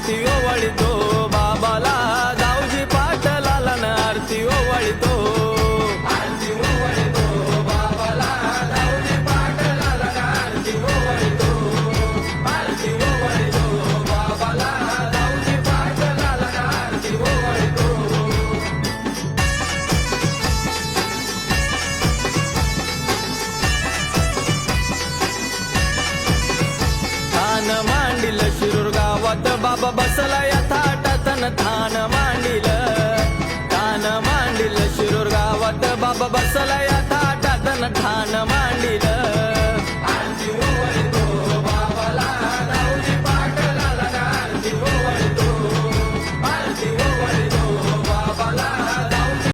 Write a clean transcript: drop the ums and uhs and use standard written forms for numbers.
आरती ओवाळितो बाबाला दाऊजी पाटलाला न आरती ओवाळितो आरती ओवाळितो बाबाला दाऊजी पाटलाला न आरती ओवाळितो आरती ओवाळितो बाबाला दाऊजी पाटलाला न आरती ओवाळितो थान मांडिल शिरूर गावात बाबा बसला या थाटातन थान मांडिल शिरूर गावात बाबा बसला या